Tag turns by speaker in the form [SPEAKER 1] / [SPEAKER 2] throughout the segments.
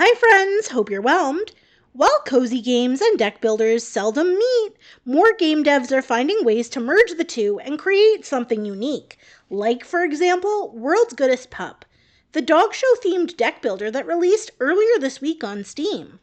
[SPEAKER 1] Hi friends, hope you're whelmed. While cozy games and deck builders seldom meet, more game devs are finding ways to merge the two and create something unique. Like, for example, World's Goodest Pup, the dog show themed deck builder that released earlier this week on Steam.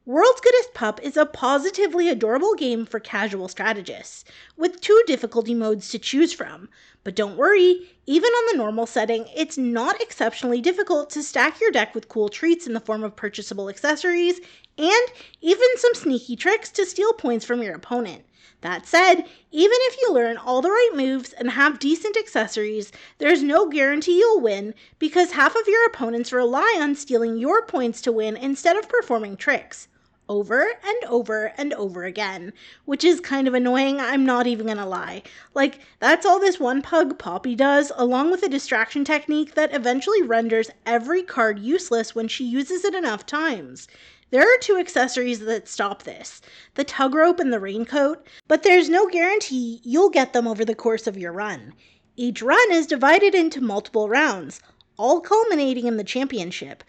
[SPEAKER 1] World's Goodest Pup is a positively adorable game for casual strategists, with 2 difficulty modes to choose from. But don't worry, even on the normal setting, it's not exceptionally difficult to stack your deck with cool treats in the form of purchasable accessories, and even some sneaky tricks to steal points from your opponent. That said, even if you learn all the right moves and have decent accessories, there's no guarantee you'll win because half of your opponents rely on stealing your points to win instead of performing tricks. Over and over and over again, which is kind of annoying, I'm not even gonna lie. Like, that's all this one pug Poppy does, along with a distraction technique that eventually renders every card useless when she uses it enough times. There are 2 accessories that stop this, the tug rope and the raincoat, but there's no guarantee you'll get them over the course of your run. Each run is divided into multiple rounds, all culminating in the championship.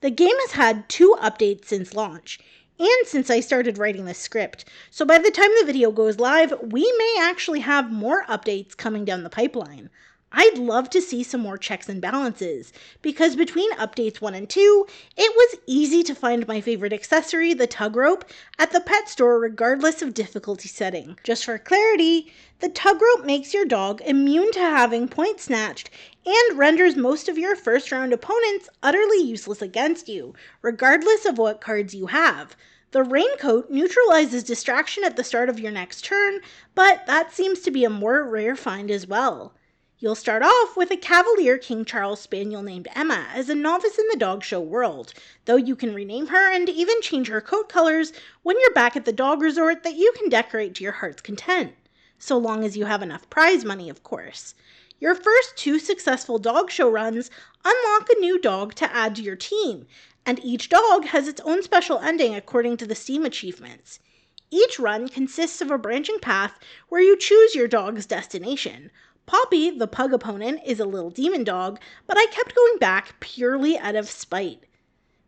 [SPEAKER 1] The game has had 2 updates since launch, and since I started writing this script, so by the time the video goes live, we may actually have more updates coming down the pipeline. I'd love to see some more checks and balances, because between updates 1 and 2, it was easy to find my favorite accessory, the tug rope, at the pet store regardless of difficulty setting. Just for clarity, the tug rope makes your dog immune to having points snatched and renders most of your first round opponents utterly useless against you, regardless of what cards you have. The raincoat neutralizes distraction at the start of your next turn, but that seems to be a more rare find as well. You'll start off with a Cavalier King Charles Spaniel named Emma as a novice in the dog show world, though you can rename her and even change her coat colors when you're back at the dog resort that you can decorate to your heart's content. So long as you have enough prize money, of course. Your first 2 successful dog show runs unlock a new dog to add to your team, and each dog has its own special ending according to the Steam achievements. Each run consists of a branching path where you choose your dog's destination. Poppy, the pug opponent, is a little demon dog, but I kept going back purely out of spite.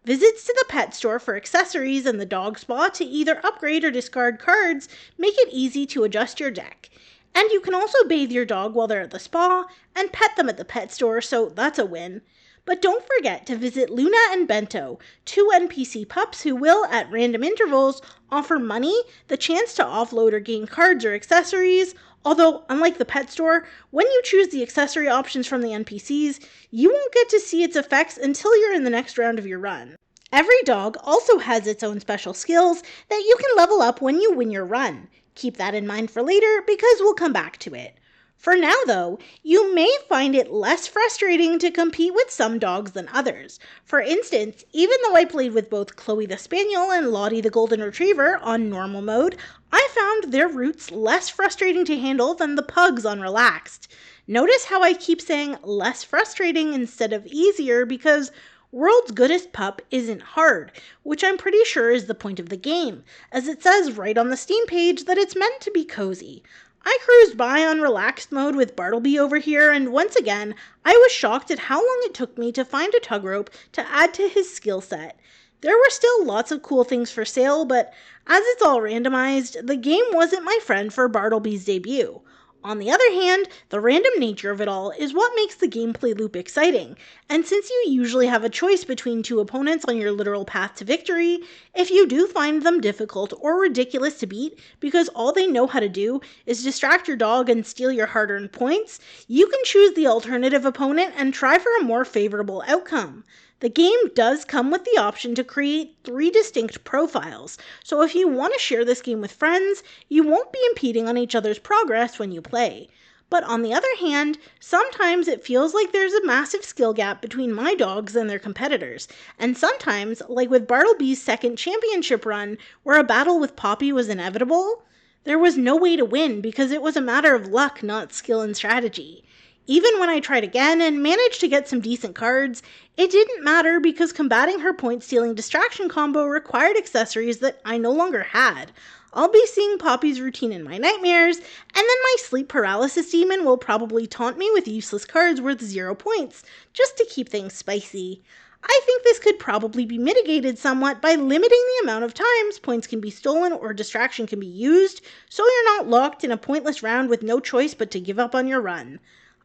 [SPEAKER 1] Visits to the pet store for accessories and the dog spa to either upgrade or discard cards make it easy to adjust your deck. And you can also bathe your dog while they're at the spa and pet them at the pet store, so that's a win. But don't forget to visit Luna and Bento, 2 NPC pups who will, at random intervals, offer money, the chance to offload or gain cards or accessories, although, unlike the pet store, when you choose the accessory options from the NPCs, you won't get to see its effects until you're in the next round of your run. Every dog also has its own special skills that you can level up when you win your run. Keep that in mind for later because we'll come back to it. For now, though, you may find it less frustrating to compete with some dogs than others. For instance, even though I played with both Chloe the Spaniel and Lottie the Golden Retriever on normal mode, I found their routes less frustrating to handle than the pugs on relaxed. Notice how I keep saying less frustrating instead of easier because World's Goodest Pup isn't hard, which I'm pretty sure is the point of the game, as it says right on the Steam page that it's meant to be cozy. I cruised by on relaxed mode with Bartleby over here, and once again, I was shocked at how long it took me to find a tug rope to add to his skill set. There were still lots of cool things for sale, but as it's all randomized, the game wasn't my friend for Bartleby's debut. On the other hand, the random nature of it all is what makes the gameplay loop exciting, and since you usually have a choice between 2 opponents on your literal path to victory, if you do find them difficult or ridiculous to beat because all they know how to do is distract your dog and steal your hard-earned points, you can choose the alternative opponent and try for a more favorable outcome. The game does come with the option to create 3 distinct profiles, so if you want to share this game with friends, you won't be impeding on each other's progress when you play. But on the other hand, sometimes it feels like there's a massive skill gap between my dogs and their competitors, and sometimes, like with Bartleby's second championship run, where a battle with Poppy was inevitable, there was no way to win because it was a matter of luck, not skill and strategy. Even when I tried again and managed to get some decent cards, it didn't matter because combating her point-stealing distraction combo required accessories that I no longer had. I'll be seeing Poppy's routine in my nightmares, and then my sleep paralysis demon will probably taunt me with useless cards worth 0 points, just to keep things spicy. I think this could probably be mitigated somewhat by limiting the amount of times points can be stolen or distraction can be used, so you're not locked in a pointless round with no choice but to give up on your run.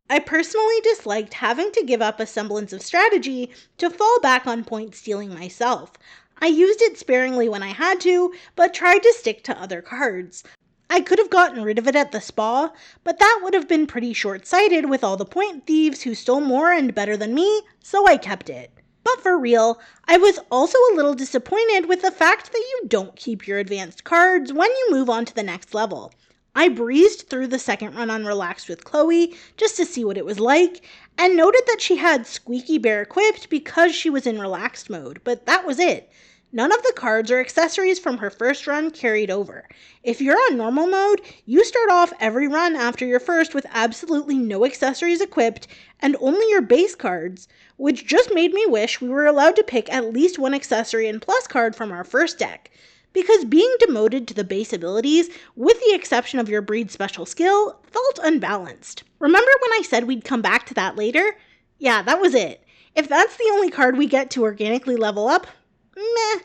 [SPEAKER 1] I personally disliked having to give up a semblance of strategy to fall back on point stealing myself. I used it sparingly when I had to, but tried to stick to other cards. I could have gotten rid of it at the spa, but that would have been pretty short-sighted with all the point thieves who stole more and better than me, so I kept it. But for real, I was also a little disappointed with the fact that you don't keep your advanced cards when you move on to the next level. I breezed through the second run on Relaxed with Chloe just to see what it was like, and noted that she had Squeaky Bear equipped because she was in relaxed mode, but that was it. None of the cards or accessories from her first run carried over. If you're on normal mode, you start off every run after your first with absolutely no accessories equipped and only your base cards, which just made me wish we were allowed to pick at least one accessory and plus card from our first deck. Because being demoted to the base abilities, with the exception of your breed special skill, felt unbalanced. Remember when I said we'd come back to that later? Yeah, that was it. If that's the only card we get to organically level up, meh.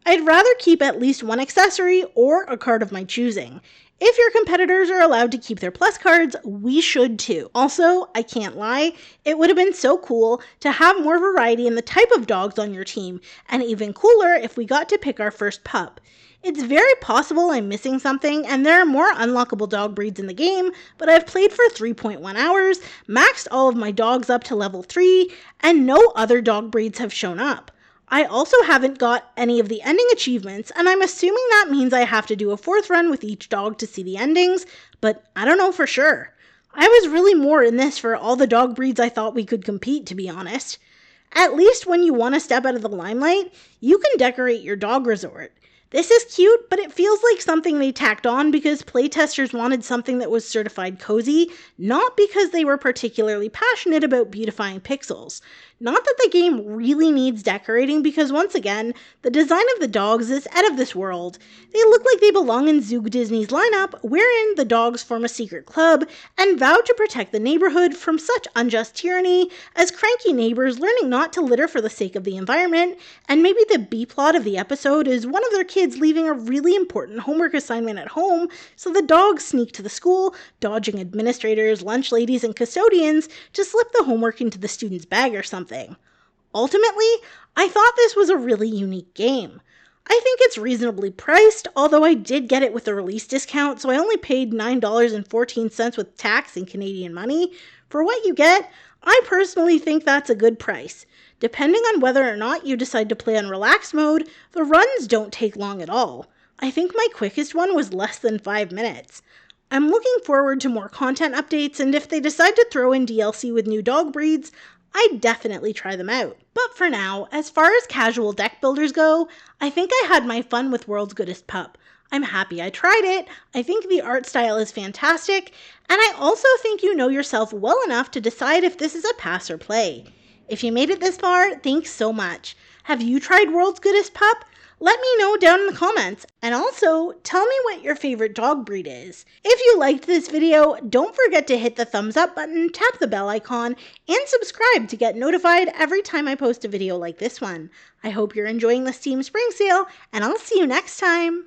[SPEAKER 1] I'd rather keep at least one accessory or a card of my choosing. If your competitors are allowed to keep their plus cards, we should too. Also, I can't lie, it would have been so cool to have more variety in the type of dogs on your team, and even cooler if we got to pick our first pup. It's very possible I'm missing something, and there are more unlockable dog breeds in the game, but I've played for 3.1 hours, maxed all of my dogs up to level 3, and no other dog breeds have shown up. I also haven't got any of the ending achievements, and I'm assuming that means I have to do a 4th run with each dog to see the endings, but I don't know for sure. I was really more in this for all the dog breeds I thought we could compete, to be honest. At least when you want to step out of the limelight, you can decorate your dog resort. This is cute, but it feels like something they tacked on because playtesters wanted something that was certified cozy, not because they were particularly passionate about beautifying pixels. Not that the game really needs decorating because, once again, the design of the dogs is out of this world. They look like they belong in Zoog Disney's lineup, wherein the dogs form a secret club and vow to protect the neighborhood from such unjust tyranny as cranky neighbors learning not to litter for the sake of the environment, and maybe the B-plot of the episode is one of their kids leaving a really important homework assignment at home, so the dogs sneak to the school, dodging administrators, lunch ladies, and custodians to slip the homework into the student's bag or something. Ultimately, I thought this was a really unique game. I think it's reasonably priced, although I did get it with a release discount, so I only paid $9.14 with tax in Canadian money. For what you get, I personally think that's a good price. Depending on whether or not you decide to play on relaxed mode, the runs don't take long at all. I think my quickest one was less than 5 minutes. I'm looking forward to more content updates, and if they decide to throw in DLC with new dog breeds, I'd definitely try them out. But for now, as far as casual deck builders go, I think I had my fun with World's Goodest Pup. I'm happy I tried it, I think the art style is fantastic, and I also think you know yourself well enough to decide if this is a pass or play. If you made it this far, thanks so much. Have you tried World's Goodest Pup? Let me know down in the comments, and also tell me what your favorite dog breed is. If you liked this video, don't forget to hit the thumbs up button, tap the bell icon, and subscribe to get notified every time I post a video like this one. I hope you're enjoying the Steam Spring Sale, and I'll see you next time.